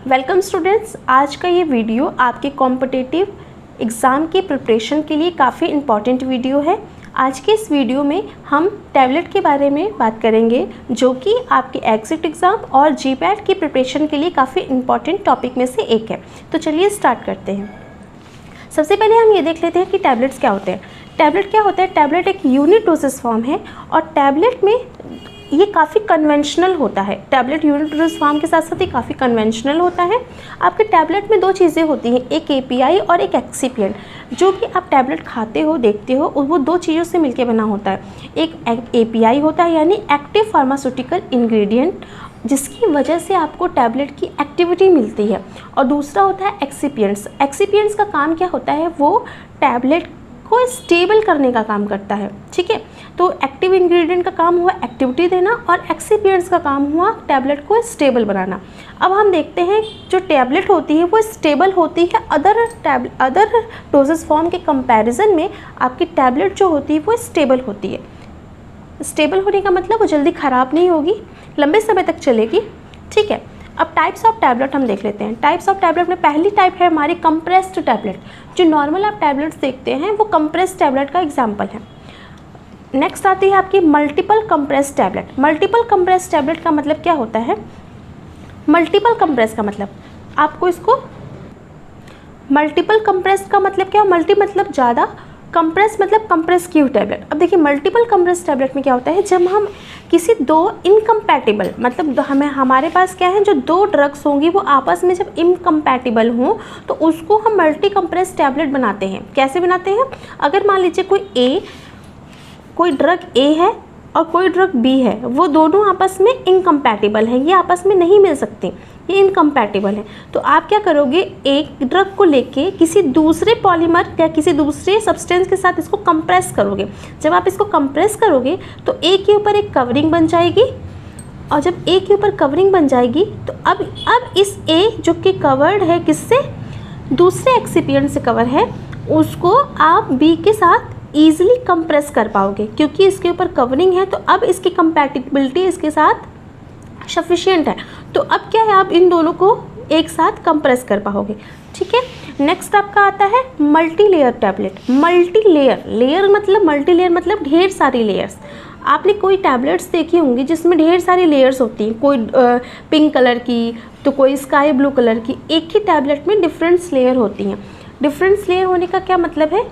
Welcome students, आज का ये वीडियो आपके कॉम्पिटिटिव एग्ज़ाम की प्रिपरेशन के लिए काफ़ी इम्पॉर्टेंट वीडियो है। आज के इस वीडियो में हम टैबलेट के बारे में बात करेंगे, जो कि आपके एग्जिट एग्ज़ाम और जीपैट की प्रिपरेशन के लिए काफ़ी इम्पॉर्टेंट टॉपिक में से एक है। तो चलिए स्टार्ट करते हैं। सबसे पहले हम ये देख लेते हैं कि टैबलेट्स क्या होते हैं। टैबलेट क्या होता है? टैबलेट एक यूनिट डोसेस फॉर्म है और टैबलेट में ये काफ़ी कन्वेंशनल होता है। टैबलेट यूनिट डोसेस फॉर्म के साथ साथ ये काफ़ी कन्वेंशनल होता है। आपके टैबलेट में दो चीज़ें होती हैं, एक एपीआई और एक एक्सिपिएंट। जो भी आप टैबलेट खाते हो, देखते हो, वो दो चीज़ों से मिलकर बना होता है। एक एपीआई होता है यानी एक्टिव फार्मास्यूटिकल इंग्रेडिएंट, जिसकी वजह से आपको टैबलेट की एक्टिविटी मिलती है, और दूसरा होता है एक्सिपिएंट्स। एक्सिपिएंट्स का काम क्या होता है? वो टैबलेट को स्टेबल करने का काम करता है। ठीक है, तो एक्टिव इंग्रेडिएंट का काम हुआ एक्टिविटी देना और एक्सिपिएंट्स का काम हुआ टैबलेट को स्टेबल बनाना। अब हम देखते हैं जो टैबलेट होती है वो स्टेबल होती है अदर डोजेस फॉर्म के कंपैरिजन में। आपकी टैबलेट जो होती है वो स्टेबल होती है। स्टेबल होने का मतलब वो जल्दी ख़राब नहीं होगी, लंबे समय तक चलेगी। ठीक है, अब टाइप्स ऑफ टैबलेट हम देख लेते हैं। टाइप्स ऑफ टैबलेट में पहली टाइप है हमारी कंप्रेस्ड टैबलेट। जो नॉर्मल आप टैबलेट्स देखते हैं वो कंप्रेस्ड टैबलेट का एग्जांपल है। नेक्स्ट आती है आपकी multiple compressed tablet. Multiple compressed tablet का मतलब क्या होता है? मल्टीपल कंप्रेस का मतलब आपको इसको मल्टीपल कंप्रेस का मतलब क्या? मल्टी मतलब ज़्यादा, कंप्रेस मतलब कंप्रेस की हुई टैबलेट। अब देखिए मल्टीपल कंप्रेस टैबलेट में क्या होता है, जब हम किसी दो इनकम्पैटिबल, मतलब हमारे पास क्या है, जो दो ड्रग्स होंगी वो आपस में जब इनकम्पैटिबल हों तो उसको हम मल्टी कंप्रेस टैबलेट बनाते हैं। कैसे बनाते हैं? अगर मान लीजिए कोई ड्रग ए है और कोई ड्रग बी है, वो दोनों आपस में इनकम्पैटिबल हैं, ये आपस में नहीं मिल सकती, ये इनकम्पैटिबल है। तो आप क्या करोगे, एक ड्रग को लेके किसी दूसरे पॉलीमर या किसी दूसरे सब्सटेंस के साथ इसको कंप्रेस करोगे। जब आप इसको कंप्रेस करोगे तो ए के ऊपर एक कवरिंग बन जाएगी, और जब ए के ऊपर कवरिंग बन जाएगी तो अब इस ए जो कि कवर्ड है किससे? दूसरे एक्सिपिएंट से कवर है, उसको आप बी के साथ ईजिली कंप्रेस कर पाओगे, क्योंकि इसके ऊपर कवरिंग है। तो अब इसकी कंपैटिबिलिटी इसके साथ सफिशिएंट है। तो अब क्या है, आप इन दोनों को एक साथ कंप्रेस कर पाओगे। ठीक है, नेक्स्ट आपका आता है multi layer tablet. Multi layer मतलब ढेर सारी लेयर्स। आपने कोई टैबलेट्स देखी होंगी जिसमें ढेर सारी लेयर्स होती हैं, कोई पिंक कलर की तो कोई स्काई ब्लू कलर की। एक ही टैबलेट में डिफरेंट लेयर होती हैं। डिफरेंट लेयर होने का क्या मतलब है?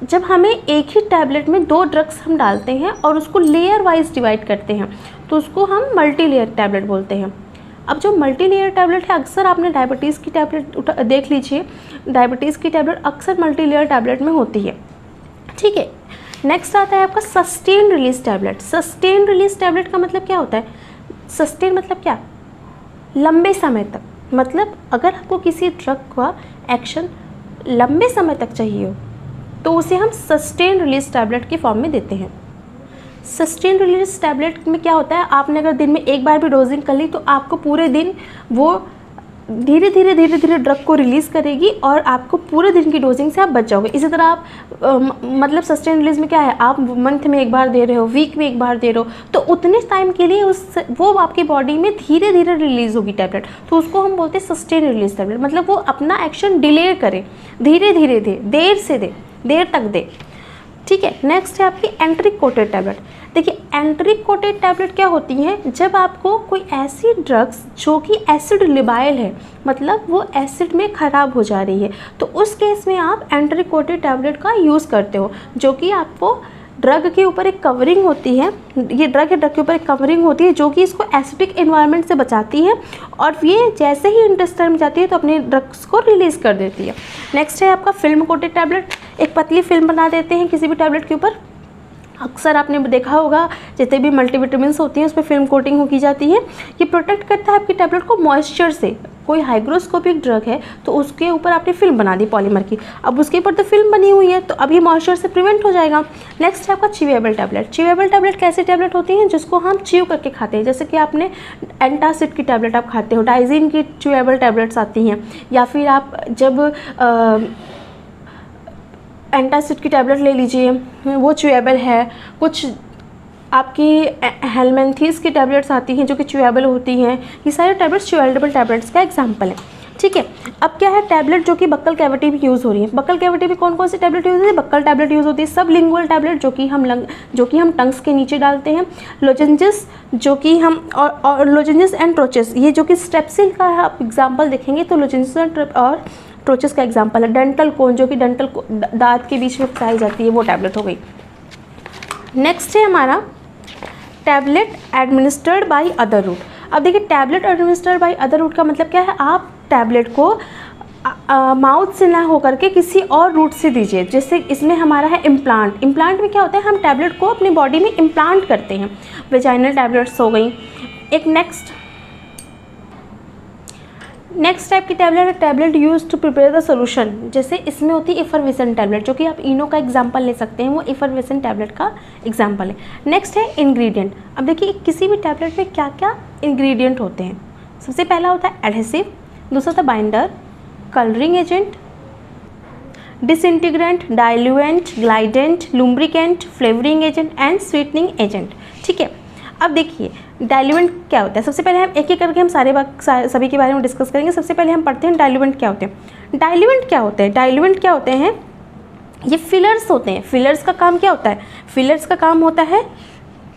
जब हमें एक ही टैबलेट में दो ड्रग्स हम डालते हैं और उसको लेयर वाइज डिवाइड करते हैं तो उसको हम मल्टी लेयर टैबलेट बोलते हैं। अब जो मल्टी लेयर टैबलेट है, अक्सर आपने डायबिटीज़ की टैबलेट देख लीजिए, डायबिटीज़ की टैबलेट अक्सर मल्टी लेयर टैबलेट में होती है। ठीक है, नेक्स्ट आता है आपका sustain release tablet. Sustain release tablet का मतलब क्या होता है? सस्टेन मतलब क्या? लंबे समय तक। मतलब अगर आपको किसी ड्रग का एक्शन लंबे समय तक चाहिए हो तो उसे हम सस्टेन रिलीज टैबलेट के फॉर्म में देते हैं। सस्टेन रिलीज टैबलेट में क्या होता है, आपने अगर दिन में एक बार भी डोजिंग कर ली तो आपको पूरे दिन वो धीरे धीरे ड्रग को रिलीज़ करेगी और आपको पूरे दिन की डोजिंग से आप बच जाओगे। इसी तरह आप मतलब सस्टेन रिलीज में क्या है, आप मंथ में एक बार दे रहे हो, वीक में एक बार दे रहे हो, तो उतने टाइम के लिए वो आपकी बॉडी में धीरे धीरे रिलीज़ होगी टैबलेट, तो उसको हम बोलते हैं सस्टेन रिलीज टैबलेट। मतलब वो अपना एक्शन डिले करे, धीरे धीरे दे, देर तक दे। ठीक है, नेक्स्ट है आपकी एंट्रिक कोटेड टैबलेट। देखिए एंट्रिक कोटेड टैबलेट क्या होती हैं? जब आपको कोई ऐसी ड्रग्स जो कि एसिड लिबाइल है, मतलब वो एसिड में ख़राब हो जा रही है, तो उस केस में आप एंट्रिक कोटेड टैबलेट का यूज़ करते हो, जो कि आपको ड्रग के ऊपर एक कवरिंग होती है। ये ड्रग के ऊपर एक कवरिंग होती है जो कि इसको एसिडिक एनवायरनमेंट से बचाती है, और ये जैसे ही इंटेस्टाइन में जाती है तो अपने ड्रग्स को रिलीज़ कर देती है। नेक्स्ट है आपका फिल्म कोटेड टैबलेट। एक पतली फिल्म बना देते हैं किसी भी टैबलेट के ऊपर। अक्सर आपने देखा होगा जितने भी मल्टीविटामिन्स होती हैं उसमें फिल्म कोटिंग की जाती है। ये प्रोटेक्ट करता है आपकी टैबलेट को मॉइस्चर से। कोई हाइग्रोस्कोपिक ड्रग है तो उसके ऊपर आपने फिल्म बना दी पॉलीमर की, अब उसके ऊपर तो फिल्म बनी हुई है तो अब ये मॉइस्चर से प्रिवेंट हो जाएगा। नेक्स्ट है आपका च्यूएबल टैबलेट। च्यूएबल टैबलेट कैसी टैबलेट होती हैं? जिसको हम च्यू करके खाते हैं। जैसे कि आपने एंटासिड की टैबलेट आप खाते हो, डाइजिन की च्यूएबल टैबलेट्स आती हैं, या फिर आप जब एंटासिड की टैबलेट ले लीजिए, वो च्यूएबल है। कुछ आपकी हेलमेंथीस की टैबलेट्स आती हैं जो कि च्यूएबल होती हैं। ये सारे टैबलेट्स च्यूएबल टैबलेट्स का एग्जाम्पल है, ठीक है। अब क्या है, टैबलेट जो कि बक्कल कैविटी में यूज़ हो रही है। बक्कल कैविटी में कौन कौन सी टैबलेट यूज़ होती है? बक्कल टैबलेट यूज़ होती है, सबलिंगुअल टैबलेट जो कि हम टंग्स के नीचे डालते हैं, लोजेंजेस जो कि हम और लोजेंजेस एंड ट्रोचेस, ये जो कि स्ट्रेप्सिल का आप एग्जाम्पल देखेंगे तो लोजेंजेस और ट्रोचेस का एग्जाम्पल है। डेंटल कोन जो कि दांत के बीच में फैलाई जाती है, वो टैबलेट हो गई। नेक्स्ट है हमारा tablet administered by other route. अब देखिए, tablet administered by other route का मतलब क्या है? आप टैबलेट को माउथ से ना होकर के किसी और रूट से दीजिए। जैसे इसमें हमारा है इम्प्लांट। इम्प्लांट में क्या होता है, हम टैबलेट को अपनी बॉडी में इम्प्लांट करते हैं। वेजाइनल टैबलेट्स हो गई। एक नेक्स्ट टाइप की टैबलेट है tablet used to prepare the solution. जैसे इसमें होती है इफरवेसेंट टैबलेट, जो कि आप इनो का एग्जांपल ले सकते हैं, वो इफरवेसेंट टैबलेट का एग्जांपल है। नेक्स्ट है इंग्रेडिएंट। अब देखिए, किसी भी टैबलेट में क्या क्या इंग्रेडिएंट होते हैं। सबसे पहला होता है एडहेसिव, दूसरा होता है binder, colouring agent, disintegrant, diluent, glidant, lubricant, flavouring agent and sweetening agent, ठीक है। अब देखिए, डाइल्यूएंट क्या होता है? सबसे पहले हम एक एक करके हम सभी के बारे में डिस्कस करेंगे। सबसे पहले हम पढ़ते हैं डाइल्यूएंट क्या होते हैं। डाइल्यूएंट क्या होते हैं? डाइल्यूएंट क्या होते हैं? ये फिलर्स होते हैं। फिलर्स का काम क्या होता है? फिलर्स का काम होता है,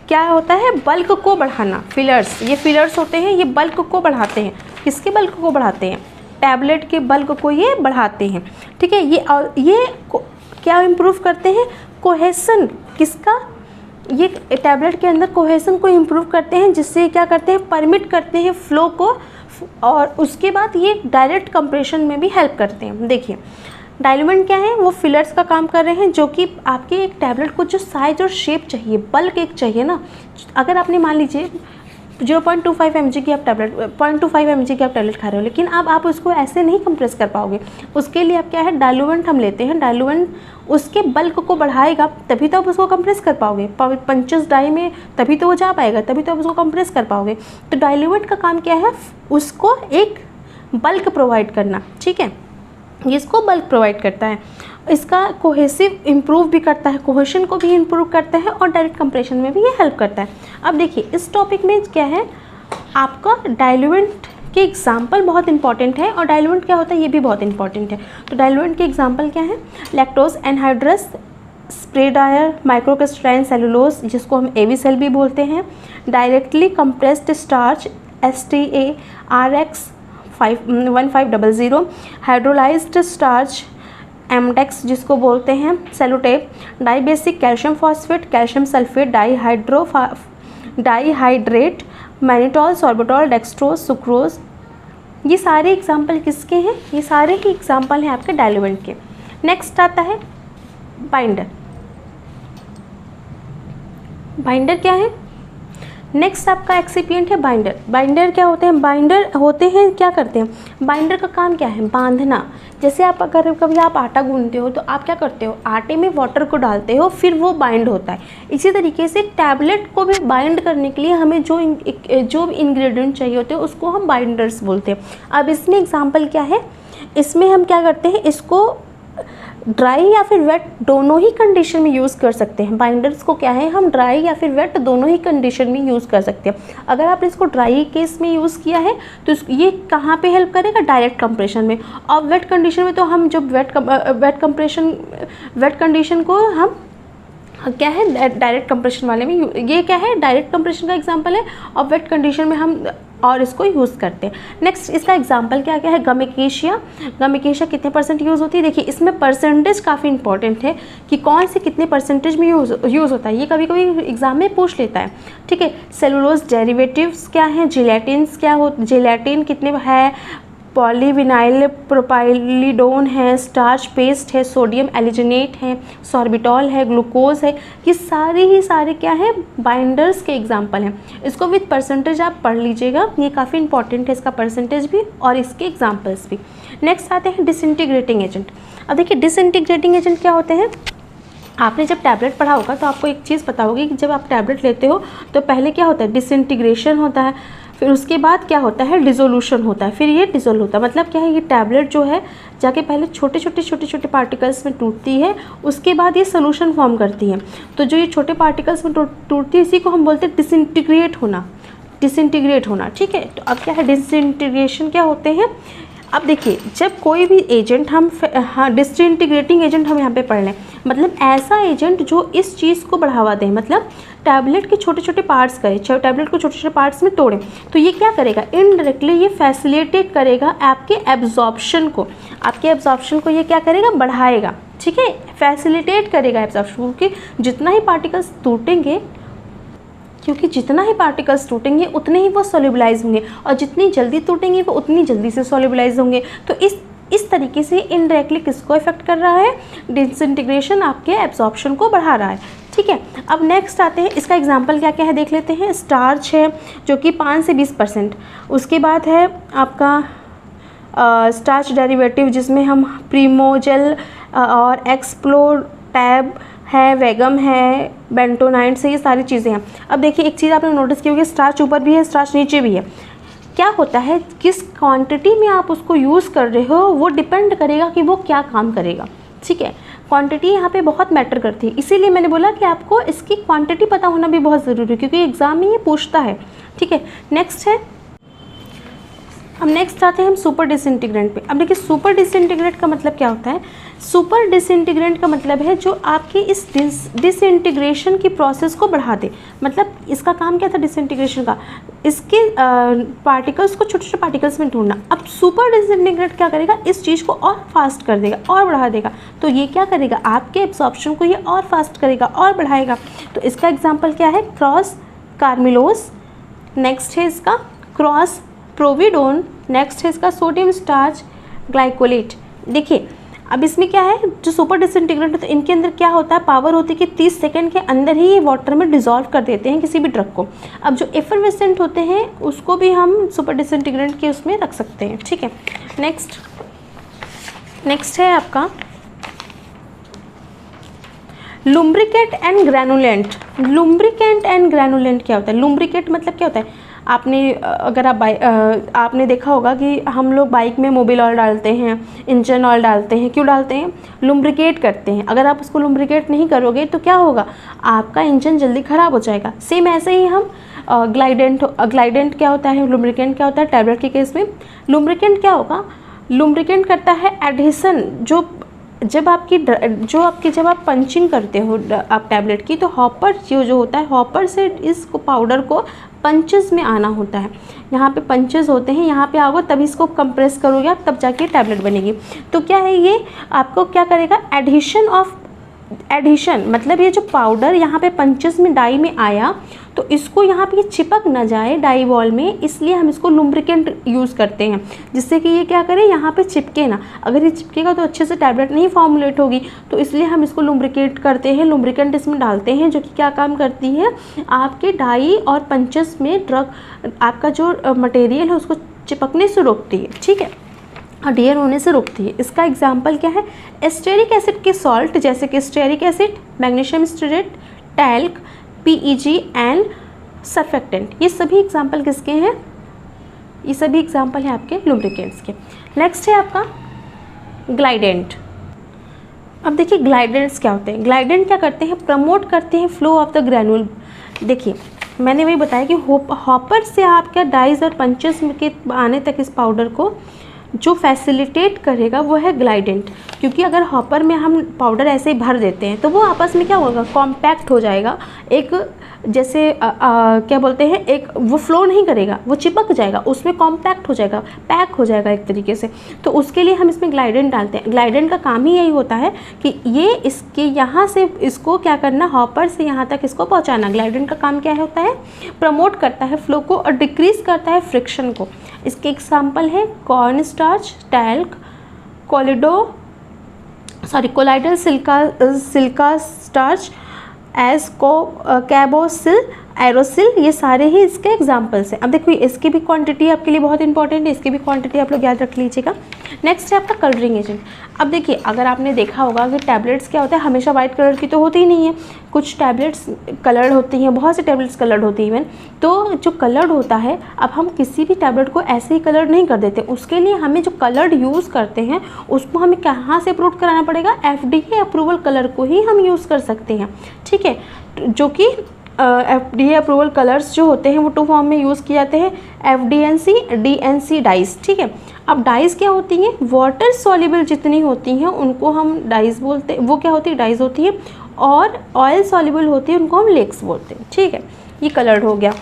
क्या होता है? बल्क को बढ़ाना। फिलर्स, ये फिलर्स होते हैं, ये बल्क को बढ़ाते हैं। किसके बल्क को बढ़ाते हैं? टैबलेट के बल्क को ये बढ़ाते हैं, ठीक है। ये क्या इम्प्रूव करते हैं? कोहेसन। किसका? ये टैबलेट के अंदर कोहेसन को इम्प्रूव करते हैं, जिससे क्या करते हैं? परमिट करते हैं फ्लो को, और उसके बाद ये डायरेक्ट कंप्रेशन में भी हेल्प करते हैं। देखिए, डाइल्यूएंट क्या है? वो फिलर्स का काम कर रहे हैं, जो कि आपके एक टैबलेट को जो साइज और शेप चाहिए, बल्क एक चाहिए ना। अगर आपने मान लीजिए 0.25 mg की आप टैबलेट 0.25 mg की आप टैबलेट खा रहे हो, लेकिन अब आप उसको ऐसे नहीं कंप्रेस कर पाओगे। उसके लिए आप क्या है, डाइल्यूएंट हम लेते हैं। डाइल्यूएंट उसके बल्क को बढ़ाएगा, तभी तो आप उसको कंप्रेस कर पाओगे। पंचेस डाई में तभी तो वो जा पाएगा, तभी तो आप उसको कंप्रेस कर पाओगे। तो डाइल्यूएंट का काम क्या है? उसको एक बल्क प्रोवाइड करना, ठीक है। इसको बल्क प्रोवाइड करता है। इसका कोहेसिव इम्प्रूव भी करता है, कोहेशन को भी इम्प्रूव करता है, और डायरेक्ट कंप्रेशन में भी ये हेल्प करता है। अब देखिए, इस टॉपिक में क्या है, आपका डाइल्यूएंट के एग्जाम्पल बहुत इंपॉर्टेंट है, और डाइल्यूएंट क्या होता है ये भी बहुत इंपॉर्टेंट है। तो डाइल्यूएंट के एग्जाम्पल क्या है? Lactose anhydrous, spray dryer, microcrystalline cellulose, जिसको हम एविसेल भी बोलते हैं, directly compressed starch STARX 1500, hydrolyzed starch Emdex जिसको बोलते हैं, Celutab, dibasic calcium phosphate, calcium sulphate, dihydrate, mannitol, sorbitol, dextrose, sucrose. ये सारे एग्जाम्पल किसके हैं? ये सारे ही एग्जाम्पल हैं आपके डाइल्यूएंट के। नेक्स्ट आता है बाइंडर। बाइंडर क्या है? नेक्स्ट आपका एक्सिपिएंट है बाइंडर। बाइंडर क्या होते हैं? बाइंडर होते हैं, क्या करते हैं? बाइंडर का काम क्या है? बांधना। जैसे आप अगर कभी आप आटा गूंथते हो तो आप क्या करते हो? आटे में वाटर को डालते हो, फिर वो बाइंड होता है। इसी तरीके से टैबलेट को भी बाइंड करने के लिए हमें जो इंग्रेडिएंट चाहिए होते हैं उसको हम बाइंडर्स बोलते हैं। अब इसमें एग्जाम्पल क्या है? इसमें हम क्या करते हैं, इसको ड्राई या फिर वेट दोनों ही कंडीशन में यूज़ कर सकते हैं। बाइंडर्स को क्या है, हम ड्राई या फिर वेट दोनों ही कंडीशन में यूज़ कर सकते हैं। अगर आपने इसको ड्राई केस में यूज़ किया है तो ये कहाँ पे हेल्प करेगा? डायरेक्ट कंप्रेशन में। और वेट कंडीशन में तो हम जब वेट कंडीशन को हम क्या है, डायरेक्ट कंप्रेशन वाले में ये क्या है, डायरेक्ट कंप्रेशन का एग्जांपल है, और वेट कंडीशन में हम और इसको यूज़ करते हैं। नेक्स्ट इसका एग्जांपल क्या क्या है? गम एकेशिया। गम एकेशिया कितने % यूज़ होती है? देखिए, इसमें परसेंटेज काफ़ी इंपॉर्टेंट है कि कौन से कितने % में यूज़ होता है, ये कभी कभी एग्जाम में पूछ लेता है, ठीक है। सेलुलोज डेरिवेटिव्स क्या हैं? जिलेटिन्स क्या हो, जिलेटिन कितने है? पॉलीविनाइल प्रोपाइलिडोन है, स्टार्च पेस्ट है, सोडियम एलिजिनेट है, सॉर्बिटॉल है, ग्लूकोज है। ये सारे क्या है? बाइंडर्स के एग्जाम्पल हैं। इसको विद परसेंटेज आप पढ़ लीजिएगा, ये काफ़ी इंपॉर्टेंट है, इसका परसेंटेज भी और इसके एग्जाम्पल्स भी। नेक्स्ट आते हैं डिसइंटीग्रेटिंग एजेंट। अब देखिए, डिसइंटीग्रेटिंग एजेंट क्या होते हैं? आपने जब टैबलेट पढ़ा होगा तो आपको एक चीज़ पता होगी कि जब आप टैबलेट लेते हो तो पहले क्या होता है? डिसइंटीग्रेशन होता है, फिर उसके बाद क्या होता है, डिसोल्यूशन होता है, फिर ये डिसोल्व होता है। मतलब क्या है, ये टैबलेट जो है जाके पहले छोटे छोटे पार्टिकल्स में टूटती है, उसके बाद ये सोल्यूशन फॉर्म करती है। तो जो ये छोटे पार्टिकल्स में टूटती है, इसी को हम बोलते हैं डिसइंटीग्रेट होना। ठीक है, तो अब क्या है, डिसइंटीग्रेशन क्या होते हैं। अब देखिए, जब कोई भी एजेंट हम डिसइंटीग्रेटिंग एजेंट हम यहाँ पे पढ़ लें, मतलब ऐसा एजेंट जो इस चीज़ को बढ़ावा दे, मतलब टैबलेट के छोटे छोटे पार्ट्स करे, टैबलेट को छोटे छोटे पार्ट्स में तोड़े, तो ये क्या करेगा, इनडायरेक्टली ये फैसिलिटेट करेगा आपके एब्जॉर्प्शन को ये क्या करेगा, बढ़ाएगा। ठीक है, फैसिलिटेट करेगा एब्जॉर्प्शन, क्योंकि जितना ही पार्टिकल्स टूटेंगे उतने ही वो सोल्यूबलाइज होंगे, और जितनी जल्दी टूटेंगे वो उतनी जल्दी से सोल्यूबलाइज होंगे। तो इस तरीके से इनडायरेक्टली किसको इफेक्ट कर रहा है, डिसइंटीग्रेशन आपके एब्जॉर्प्शन को बढ़ा रहा है। ठीक है, अब नेक्स्ट आते हैं, इसका एग्जांपल क्या क्या है देख लेते हैं। स्टार्च है जो कि 5 से 20%, उसके बाद है आपका स्टार्च डेरिवेटिव जिसमें हम प्रीमोजेल और एक्सप्लोटैब है, वेगम है, बेंटोनाइट से, ये सारी चीज़ें हैं। अब देखिए, एक चीज़ आपने नोटिस की होगी, स्टार्च ऊपर भी है, स्टार्च नीचे भी है। क्या होता है, किस क्वांटिटी में आप उसको यूज़ कर रहे हो वो डिपेंड करेगा कि वो क्या काम करेगा। ठीक है, क्वांटिटी यहाँ पे बहुत मैटर करती है, इसीलिए मैंने बोला कि आपको इसकी क्वांटिटी पता होना भी बहुत ज़रूरी है, क्योंकि एग्ज़ाम में ये पूछता है। ठीक है, नेक्स्ट है, अब नेक्स्ट आते हैं हम सुपर डिसइंटीग्रेंट पे। अब देखिए, सुपर डिसइंटीग्रेंट का मतलब क्या होता है। सुपर डिसइंटीग्रेंट का मतलब है जो आपकी इस डिसइंटीग्रेशन की प्रोसेस को बढ़ा दे। मतलब इसका काम क्या था डिसइंटीग्रेशन का, इसके पार्टिकल्स को छोटे छोटे पार्टिकल्स में ढूंढना। अब सुपर डिसइंटीग्रेट क्या करेगा, इस चीज़ को और फास्ट कर देगा और बढ़ा देगा। तो ये क्या करेगा, आपके एब्जॉर्प्शन को ये और फास्ट करेगा और बढ़ाएगा। तो इसका एग्जाम्पल क्या है, क्रॉस कार्मिलोस, नेक्स्ट है इसका क्रॉस प्रोविडोन, नेक्स्ट है इसका सोडियम स्टार्च ग्लाइकोलेट। देखिए, अब इसमें क्या है, जो सुपर डिसइंटीग्रेंट होता है इनके अंदर क्या होता है, पावर होती है कि 30 सेकंड के अंदर ही ये वाटर में डिसॉल्व कर देते हैं किसी भी ड्रग को। अब जो एफरवेसेंट होते हैं उसको भी हम सुपर डिसइंटीग्रेंट के उसमें रख सकते हैं। ठीक है, नेक्स्ट है आपका लुम्ब्रिकेट एंड ग्रैनुलेंट। लुम्ब्रिकेट एंड ग्रैनुलेंट क्या होता है, लुम्ब्रिकेट मतलब क्या होता है, अगर आपने देखा होगा कि हम लोग बाइक में मोबिल ऑयल डालते हैं, इंजन ऑयल डालते हैं, क्यों डालते हैं, लुम्ब्रिकेट करते हैं। अगर आप उसको लुम्ब्रिकेट नहीं करोगे तो क्या होगा, आपका इंजन जल्दी ख़राब हो जाएगा। सेम ऐसे ही हम ग्लाइडेंट क्या होता है, लुम्ब्रिकेंट क्या होता है, टैबलेट के केस में लुम्ब्रिकेंट क्या होगा, लुम्ब्रिकेंट करता है एडहेसन। जब आप पंचिंग करते हो आप टैबलेट की, तो हॉपर जो होता है, हॉपर से इसको पाउडर को पंचेस में आना होता है। यहाँ पे पंचेस होते हैं, यहाँ पे आओगे तभी इसको कंप्रेस करोगे आप, तब जाके टैबलेट बनेगी। तो क्या है, ये आपको क्या करेगा, एडिशन मतलब ये जो पाउडर यहाँ पे पंचेस में डाई में आया, तो इसको यहाँ पे चिपक ना जाए डाई वॉल में, इसलिए हम इसको लुम्ब्रिकेंट यूज़ करते हैं, जिससे कि ये क्या करे, यहाँ पे चिपके ना। अगर ये चिपकेगा तो अच्छे से टैबलेट नहीं फॉर्मुलेट होगी, तो इसलिए हम इसको लुम्ब्रिकेट करते हैं, लुम्ब्रिकेंट इसमें डालते हैं, जो कि क्या काम करती है, आपके डाई और पंचेस में ड्रग आपका जो मटेरियल है उसको चिपकने से रोकती है। ठीक है, अडहियर होने से रोकती है। इसका एग्जाम्पल क्या है, स्टेरिक एसिड के सॉल्ट, जैसे कि stearic acid, magnesium stearate, talc, PEG and surfactant. ये सभी एग्जाम्पल किसके हैं, ये सभी एग्जाम्पल हैं आपके लुब्रिकेंट्स के। नेक्स्ट है आपका ग्लाइडेंट। अब देखिए ग्लाइडेंट्स क्या होते हैं। ग्लाइडेंट क्या करते हैं, प्रमोट करते हैं फ्लो ऑफ द ग्रैनुल। देखिए मैंने वही बताया कि हॉपर से आपका डाइज और पंचेस के आने तक इस पाउडर को जो फैसिलिटेट करेगा वो है ग्लाइडेंट। क्योंकि अगर हॉपर में हम पाउडर ऐसे ही भर देते हैं तो वो आपस में क्या होगा, कॉम्पैक्ट हो जाएगा, एक जैसे क्या बोलते हैं, एक वो फ्लो नहीं करेगा, वो चिपक जाएगा, उसमें कॉम्पैक्ट हो जाएगा, पैक हो जाएगा एक तरीके से। तो उसके लिए हम इसमें ग्लाइडेंट डालते हैं। ग्लाइडेंट का काम ही यही होता है कि ये इसके यहाँ से इसको क्या करना, हॉपर से यहाँ तक इसको पहुँचाना। ग्लाइडेंट का काम क्या होता है, प्रमोट करता है फ्लो को और डिक्रीज करता है फ्रिक्शन को। इसके एग्जाम्पल है corn starch, talc, colloidal Chilka starch, Cabosil Aerosil, ये सारे ही इसके एग्जाम्पल्स हैं। अब देखो इसकी भी क्वांटिटी आपके लिए बहुत इंपॉर्टेंट है, इसकी भी क्वांटिटी आप लोग याद रख लीजिएगा। नेक्स्ट है आपका कलरिंग एजेंट। अब देखिए अगर आपने देखा होगा कि टैबलेट्स क्या होता है, हमेशा वाइट कलर की तो होती ही नहीं है, कुछ टैबलेट्स कलर्ड होती हैं, बहुत सी टैबलेट्स कलर्ड होती हैं इवन। तो जो कलर्ड होता है, अब हम किसी भी टैबलेट को ऐसे ही कलर्ड नहीं कर देते, उसके लिए हमें जो कलर्ड यूज़ करते हैं उसको हमें कहाँ से अप्रूव कराना पड़ेगा, FDA अप्रूवल कलर को ही हम यूज़ कर सकते हैं, ठीक है। जो कि FDA अप्रूवल कलर्स जो होते हैं वो 2 फॉर्म में यूज़ किए जाते हैं, FD&C, DNC डाइस, ठीक है। अब डाइस क्या होती हैं, वाटर सॉल्युबल जितनी होती हैं उनको हम डाइस बोलते हैं, वो क्या होती है, डाइस होती है। और ऑयल सॉल्युबल होती है उनको हम लेक्स बोलते हैं, ठीक है। ये कलर्ड हो गया।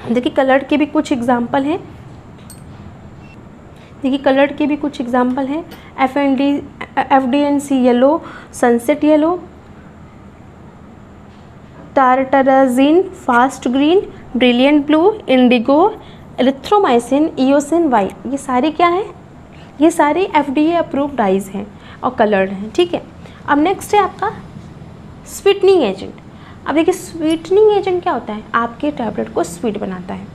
देखिए कलर्ड के भी कुछ एग्जाम्पल हैं, देखिए कलर्ड के भी कुछ एग्जाम्पल हैं, FD&C yellow, sunset yellow, tartrazine, fast green, brilliant blue, indigo, erythromycin, eosin Y, ये सारे क्या हैं, ये सारे FDA अप्रूव्ड डाइज हैं और कलर्ड हैं, ठीक है। अब नेक्स्ट है आपका स्वीटनिंग एजेंट। अब देखिए स्वीटनिंग एजेंट क्या होता है, आपके टैबलेट को स्वीट बनाता है।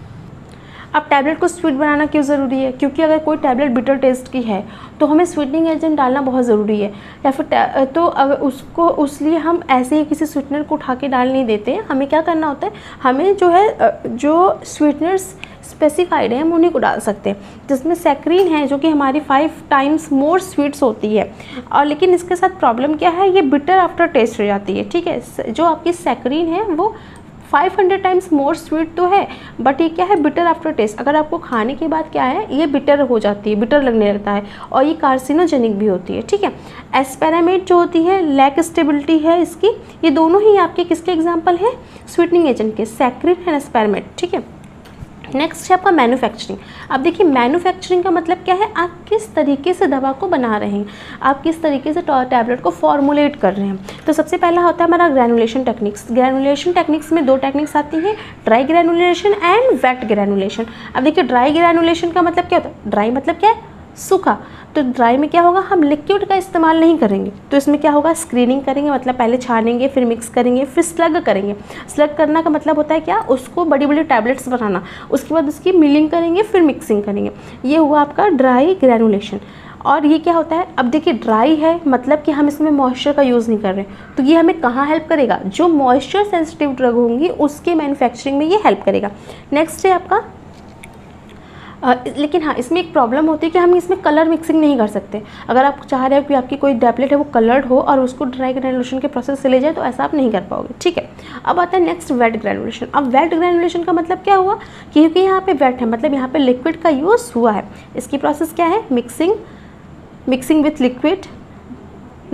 अब टैबलेट को स्वीट बनाना क्यों ज़रूरी है, क्योंकि अगर कोई टैबलेट बिटर टेस्ट की है तो हमें स्वीटनिंग एजेंट डालना बहुत ज़रूरी है, या फिर तो अगर उसको उसलिए हम ऐसे ही किसी स्वीटनर को उठा के डाल नहीं देते हैं। हमें क्या करना होता है, हमें जो है जो स्वीटनर्स स्पेसिफाइड है हम उन्हीं को डाल सकते हैं, जिसमें सैक्रीन है जो कि हमारी 5 टाइम्स मोर स्वीट्स होती है। और लेकिन इसके साथ प्रॉब्लम क्या है, ये बिटर आफ्टर टेस्ट हो जाती है, ठीक है। जो आपकी सैक्रीन है वो 500 टाइम्स मोर स्वीट तो है, बट ये क्या है, बिटर आफ्टर टेस्ट। अगर आपको खाने के बाद क्या है, ये बिटर हो जाती है, बिटर लगने लगता है, और ये कार्सिनोजेनिक भी होती है, ठीक है। एस्पेरामेट जो होती है, लैक स्टेबिलिटी है इसकी, ये दोनों ही आपके किसके एग्जाम्पल हैं, स्वीटनिंग एजेंट के, सैक्रिन एंड एस्पेरामेट, ठीक है। नेक्स्ट है आपका मैन्युफैक्चरिंग। अब देखिए मैन्युफैक्चरिंग का मतलब क्या है, आप किस तरीके से दवा को बना रहे हैं, आप किस तरीके से टैबलेट को फॉर्मुलेट कर रहे हैं। तो सबसे पहला होता है हमारा ग्रैनुलेशन टेक्निक्स। ग्रैनुलेशन टेक्निक्स में 2 टेक्निक्स आती हैं, dry granulation and wet granulation. अब देखिए ड्राई ग्रैनुलेशन का मतलब क्या होता है, ड्राई मतलब क्या है, सूखा। तो ड्राई में क्या होगा, हम लिक्विड का इस्तेमाल नहीं करेंगे, तो इसमें क्या होगा, स्क्रीनिंग करेंगे, मतलब पहले छानेंगे, फिर मिक्स करेंगे, फिर स्लग करेंगे। स्लग करना का मतलब होता है क्या, उसको बड़ी बड़ी टैबलेट्स बनाना, उसके बाद उसकी मिलिंग करेंगे, फिर मिक्सिंग करेंगे। ये हुआ आपका ड्राई ग्रैनुलेशन। और ये क्या होता है, अब देखिए ड्राई है मतलब कि हम इसमें मॉइस्चर का यूज़ नहीं कर रहे, तो ये हमें कहाँ हेल्प करेगा, जो मॉइस्चर सेंसिटिव ड्रग होंगी उसके मैन्युफैक्चरिंग में ये हेल्प करेगा। नेक्स्ट है आपका लेकिन हाँ इसमें एक प्रॉब्लम होती है कि हम इसमें कलर मिक्सिंग नहीं कर सकते। अगर आप चाह रहे हो कि आपकी कोई टैबलेट है वो कलर्ड हो और उसको ड्राई ग्रैनुलेशन के प्रोसेस से ले जाए, तो ऐसा आप नहीं कर पाओगे, ठीक है। अब आता है नेक्स्ट वेट ग्रैनुलेशन। अब वेट ग्रैनुलेशन का मतलब क्या हुआ, क्योंकि यहाँ पे वेट है मतलब यहाँ पे लिक्विड का यूज़ हुआ है। इसकी प्रोसेस क्या है, mixing with liquid,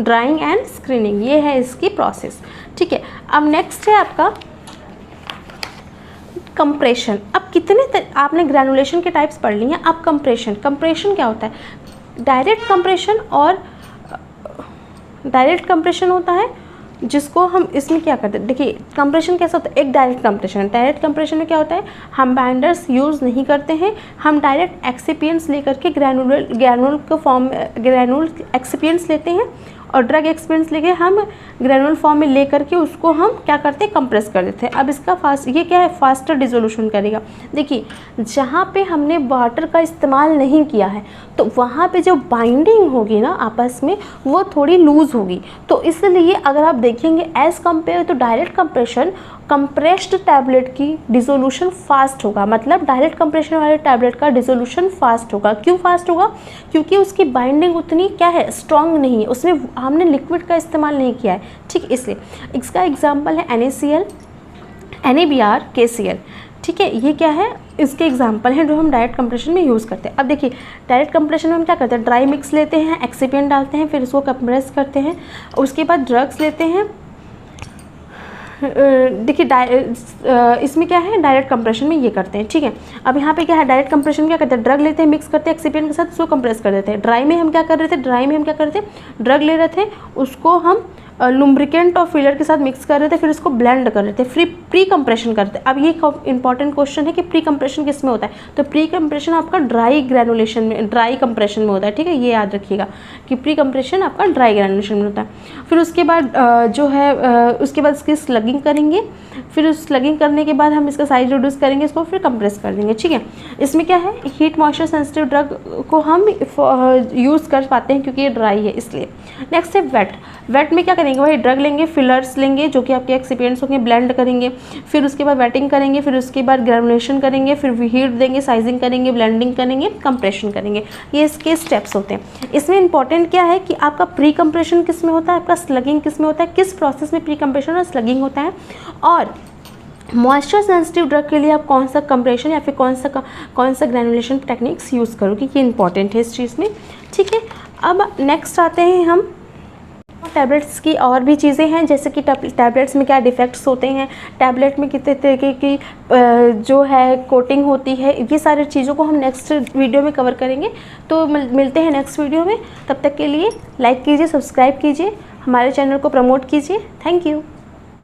drawing and screening, ये है इसकी प्रोसेस, ठीक है। अब नेक्स्ट है आपका कंप्रेशन। अब कितने आपने ग्रैनुलेशन के टाइप्स पढ़ लिए हैं। अब कंप्रेशन क्या होता है, डायरेक्ट कंप्रेशन होता है जिसको हम इसमें क्या करते हैं, देखिए कंप्रेशन कैसा होता है, एक डायरेक्ट कंप्रेशन में क्या होता है, हम बाइंडर्स यूज़ नहीं करते हैं, हम डायरेक्ट एक्सिपिएंट्स लेकर के ग्रैनुल एक्सिपिएंट्स लेते हैं और ड्रग एक्सपीरियंस लेके हम ग्रेनुल फॉर्म में ले करके उसको हम क्या करते हैं, कंप्रेस कर देते हैं। अब इसका ये क्या है, फास्टर डिसोल्यूशन करेगा। देखिए जहाँ पे हमने वाटर का इस्तेमाल नहीं किया है तो वहाँ पे जो बाइंडिंग होगी ना आपस में वो थोड़ी लूज़ होगी, तो इसलिए अगर आप देखेंगे as compared to direct compression, compressed tablet की डिसोल्यूशन फास्ट होगा, मतलब डायरेक्ट कंप्रेशन वाले टैबलेट का डिसोल्यूशन फास्ट होगा। क्यों फास्ट होगा, क्योंकि उसकी बाइंडिंग उतनी क्या है, स्ट्रॉन्ग नहीं है, उसमें हमने लिक्विड का इस्तेमाल नहीं किया है, ठीक। इसलिए इसका एग्जाम्पल है NaCl, NaBr, KCl, ठीक है। ये क्या है, इसके एग्जाम्पल हैं जो हम डायरेक्ट कंप्रेशन में यूज़ करते हैं। अब देखिए डायरेक्ट कंप्रेशन में हम क्या करते हैं, ड्राई मिक्स लेते हैं, एक्सिपिएंट डालते हैं, फिर उसको कंप्रेस करते हैं, उसके बाद ड्रग्स लेते हैं। देखिए इसमें क्या है, डायरेक्ट कंप्रेशन में ये करते हैं, ठीक है। अब यहाँ पे क्या है, डायरेक्ट कंप्रेशन क्या करते हैं, ड्रग लेते हैं, मिक्स करते हैं एक्सिपिएंट के साथ, उसको कंप्रेस कर देते हैं। ड्राई में हम क्या कर रहे थे, ड्रग ले रहे थे, उसको हम लुब्रिकेंट और फिलर के साथ मिक्स कर रहे थे, फिर उसको ब्लेंड कर रहे थे, फिर प्री कंप्रेशन करते थे। अब ये इंपॉर्टेंट क्वेश्चन है कि प्री कंप्रेशन किस में होता है, तो प्री कंप्रेशन आपका ड्राई ग्रैनुलेशन में, ड्राई कंप्रेशन में होता है, ठीक है, ये याद रखिएगा कि प्री कंप्रेशन आपका ड्राई ग्रैनुलेशन में होता है। फिर उसके बाद जो है उसके बाद इसकी स्लगिंग करेंगे, फिर उस स्लगिंग करने के बाद हम इसका साइज रिड्यूस करेंगे, इसको फिर कंप्रेस कर देंगे, ठीक है। इसमें क्या है, हीट मॉइस्चर सेंसिटिव ड्रग को हम यूज़ कर पाते हैं क्योंकि ये ड्राई है इसलिए। नेक्स्ट है वेट। वेट में क्या करेंगे, वही ड्रग लेंगे, फिलर्स लेंगे जो कि आपके एक्सिपिएंट्स होंगे, ब्लेंड करेंगे, फिर उसके बाद वेटिंग करेंगे, फिर उसके बाद ग्रेनुलेशन करेंगे, फिर हीट देंगे, साइजिंग करेंगे, ब्लेंडिंग करेंगे, कंप्रेशन करेंगे। ये इसके स्टेप्स होते हैं। इसमें इंपॉर्टेंट क्या है कि आपका प्री कंप्रेशन किस में होता है, आपका स्लगिंग किस में होता है, किस प्रोसेस में प्री कंप्रेशन और स्लगिंग होता है, और मॉइस्चर सेंसिटिव ड्रग के लिए आप कौन सा कंप्रेशन या फिर कौन सा ग्रेनुलेशन टेक्निक्स यूज़ करोगे, ये इंपॉर्टेंट है इस चीज़ में, ठीक है। अब नेक्स्ट आते हैं हम टैबलेट्स की, और भी चीज़ें हैं जैसे कि टैबलेट्स में क्या डिफेक्ट्स होते हैं, टैबलेट में कितने तरीके की जो है कोटिंग होती है, ये सारी चीज़ों को हम नेक्स्ट वीडियो में कवर करेंगे। तो मिलते हैं नेक्स्ट वीडियो में, तब तक के लिए लाइक कीजिए, सब्सक्राइब कीजिए, हमारे चैनल को प्रमोट कीजिए। Thank you.